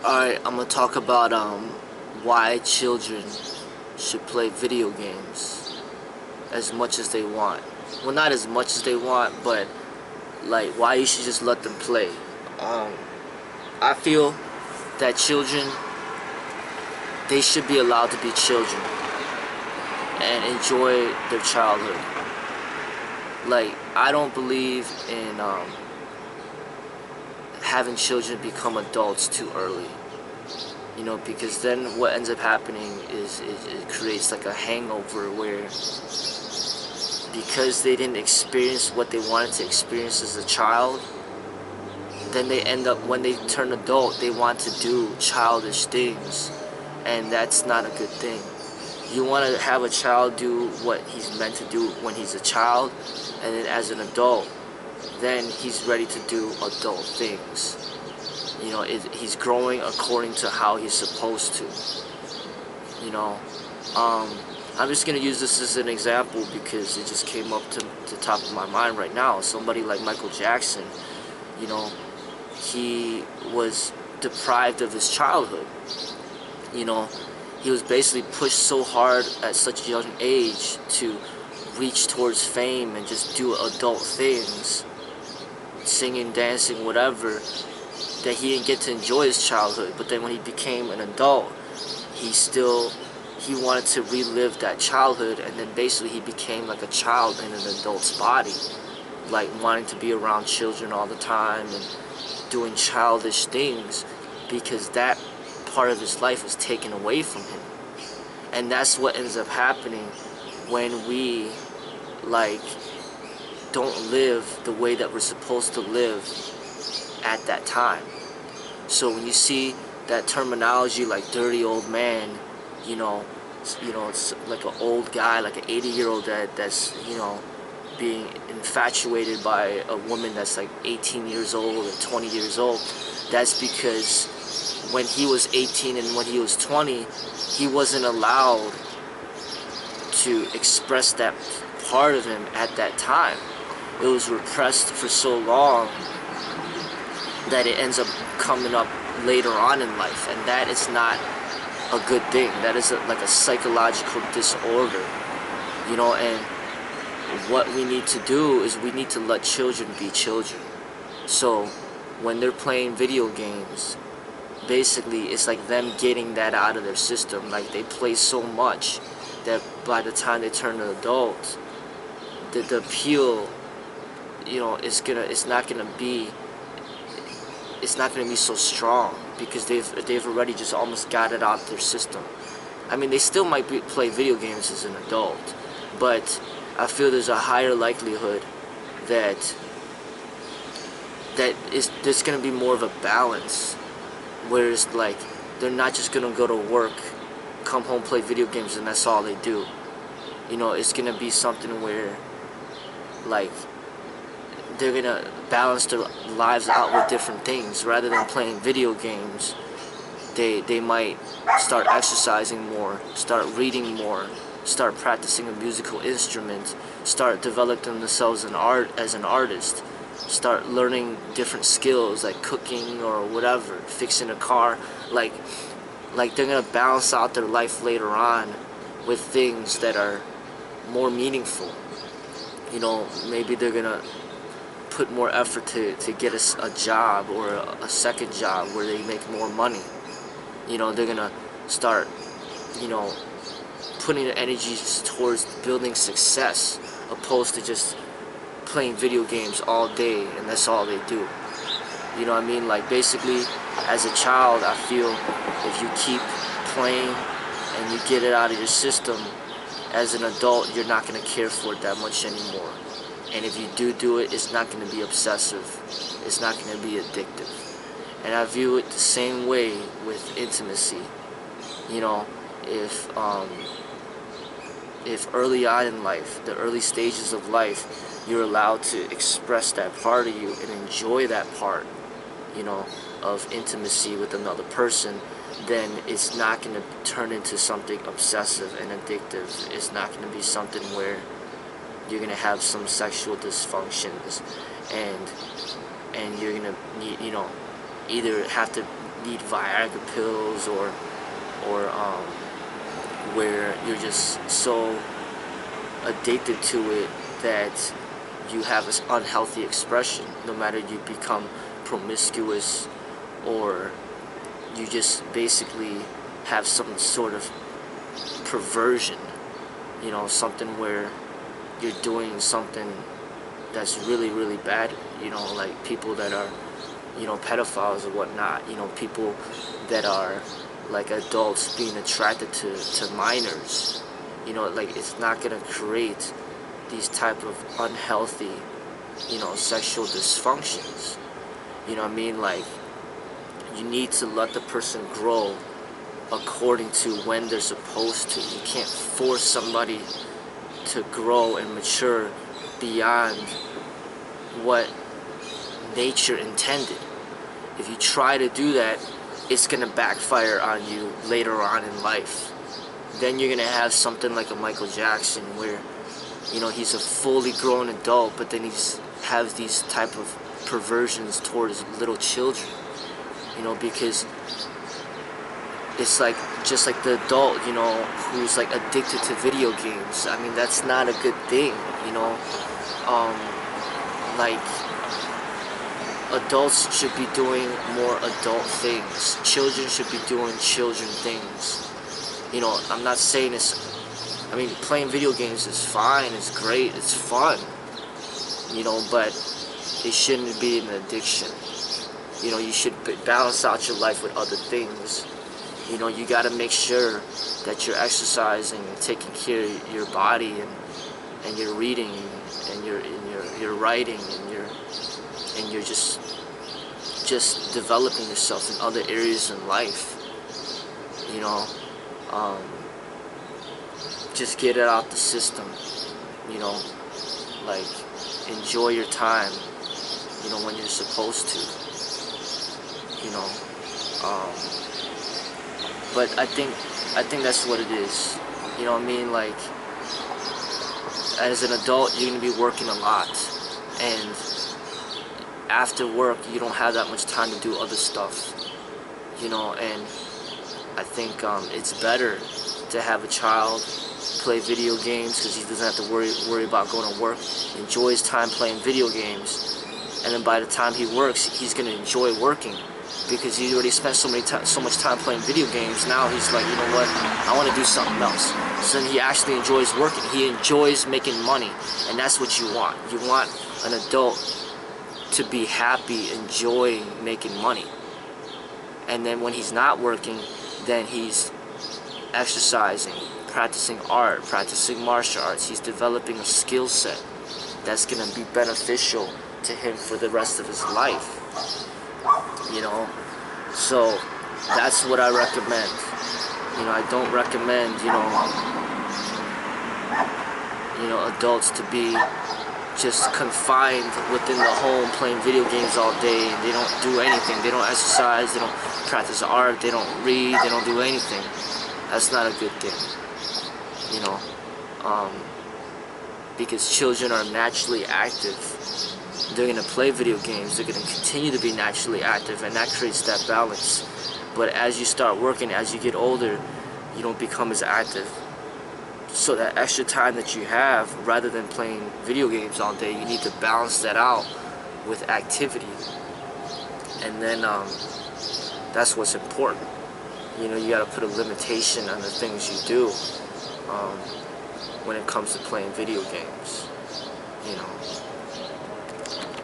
Alright, I'm gonna talk about why children should play video games as much as they want. Well, not as much as they want, but like why you should just let them play. Um, I feel that children, they should be allowed to be children and enjoy their childhood. Like, I don't believe in having children become adults too early. Because then what ends up happening is it creates like a hangover where, because they didn't experience what they wanted to experience as a child, then they end up, when they turn adult, they want to do childish things, and that's not a good thing. You want to have a child do what he's meant to do when he's a child, and then as an adult, then he's ready to do adult things. He's growing according to how he's supposed to. I'm just gonna use this as an example because it just came up to the top of my mind right now. Somebody like Michael Jackson, he was deprived of his childhood. He was basically pushed so hard at such a young age to reach towards fame and just do adult things, singing, dancing, whatever, that he didn't get to enjoy his childhood. But then when he became an adult, he wanted to relive that childhood, and then basically he became like a child in an adult's body, like wanting to be around children all the time and doing childish things, because that part of his life was taken away from him. And that's what ends up happening when we don't live the way that we're supposed to live at that time. So when you see that terminology like dirty old man, it's like an old guy, like an 80-year-old that's being infatuated by a woman that's like 18 years old or 20 years old. That's because when he was 18 and when he was 20, he wasn't allowed to express that part of him at that time. It was repressed for so long that it ends up coming up later on in life, and that is not a good thing. That is like a psychological disorder, and what we need to do is we need to let children be children. So when they're playing video games, basically it's like them getting that out of their system. Like, they play so much that by the time they turn an adult, the appeal, it's not gonna be so strong, because they've already just almost got it out of their system. I mean, they still might play video games as an adult, but I feel there's a higher likelihood that there's gonna be more of a balance, whereas like they're not just gonna go to work, come home, play video games, and that's all they do. It's gonna be something where like they're gonna balance their lives out with different things. Rather than playing video games, they might start exercising more, start reading more, start practicing a musical instrument, start developing themselves as an artist, start learning different skills like cooking or whatever, fixing a car. Like they're gonna balance out their life later on with things that are more meaningful. Maybe they're gonna put more effort to get a job or a second job where they make more money. They're gonna start putting their energies towards building success, opposed to just playing video games all day and that's all they do. You know what I mean? Like, basically, as a child, I feel if you keep playing and you get it out of your system, as an adult, you're not going to care for it that much anymore. And if you do it, it's not going to be obsessive. It's not going to be addictive. And I view it the same way with intimacy. If early on in life, the early stages of life, you're allowed to express that part of you and enjoy that part, of intimacy with another person, then it's not going to turn into something obsessive and addictive. It's not going to be something where you're going to have some sexual dysfunctions and you're going to need, either have to need Viagra pills or where you're just so addicted to it that you have this unhealthy expression, no matter you become promiscuous or you just basically have some sort of perversion, you know, something where you're doing something that's really, really bad, you know, like people that are, you know, pedophiles or whatnot, you know, people that are like adults being attracted to minors, you know, like it's not gonna create these type of unhealthy, you know, sexual dysfunctions. You know what I mean? Like, you need to let the person grow according to when they're supposed to. You can't force somebody to grow and mature beyond what nature intended. If you try to do that, it's gonna backfire on you later on in life. Then you're gonna have something like a Michael Jackson where, you know, he's a fully grown adult, but then has these type of perversions towards little children, you know, because it's like just like the adult, you know, who's like addicted to video games. I mean, that's not a good thing, you know. Like, adults should be doing more adult things. Children should be doing children things. You know, I'm not saying it's, I mean, playing video games is fine, it's great, it's fun, you know, but it shouldn't be an addiction. You know, you should balance out your life with other things. You know, you got to make sure that you're exercising and taking care of your body, and you're reading, and you're writing, and you're just developing yourself in other areas in life. You know, just get it out the system. You know, like, enjoy your time, you know, when you're supposed to. You know, but I think that's what it is. You know what I mean? Like, as an adult, you're gonna be working a lot, and after work, you don't have that much time to do other stuff. You know, and I think it's better to have a child play video games because he doesn't have to worry about going to work. Enjoy his time playing video games, and then by the time he works, he's gonna enjoy working, because he already spent so much time playing video games. Now he's like, you know what, I want to do something else. So then he actually enjoys working. He enjoys making money, and that's what you want. You want an adult to be happy, enjoying making money. And then when he's not working, then he's exercising, practicing art, practicing martial arts. He's developing a skill set that's going to be beneficial to him for the rest of his life. You know, so that's what I recommend. You know, I don't recommend, you know, adults to be just confined within the home playing video games all day, and they don't do anything. They don't exercise, they don't practice art, they don't read, they don't do anything. That's not a good thing, you know, because children are naturally active. They're going to play video games, they're going to continue to be naturally active, and that creates that balance. But as you start working, as you get older, you don't become as active. So that extra time that you have, rather than playing video games all day, you need to balance that out with activity. And then that's what's important. You know, you got to put a limitation on the things you do when it comes to playing video games, you know.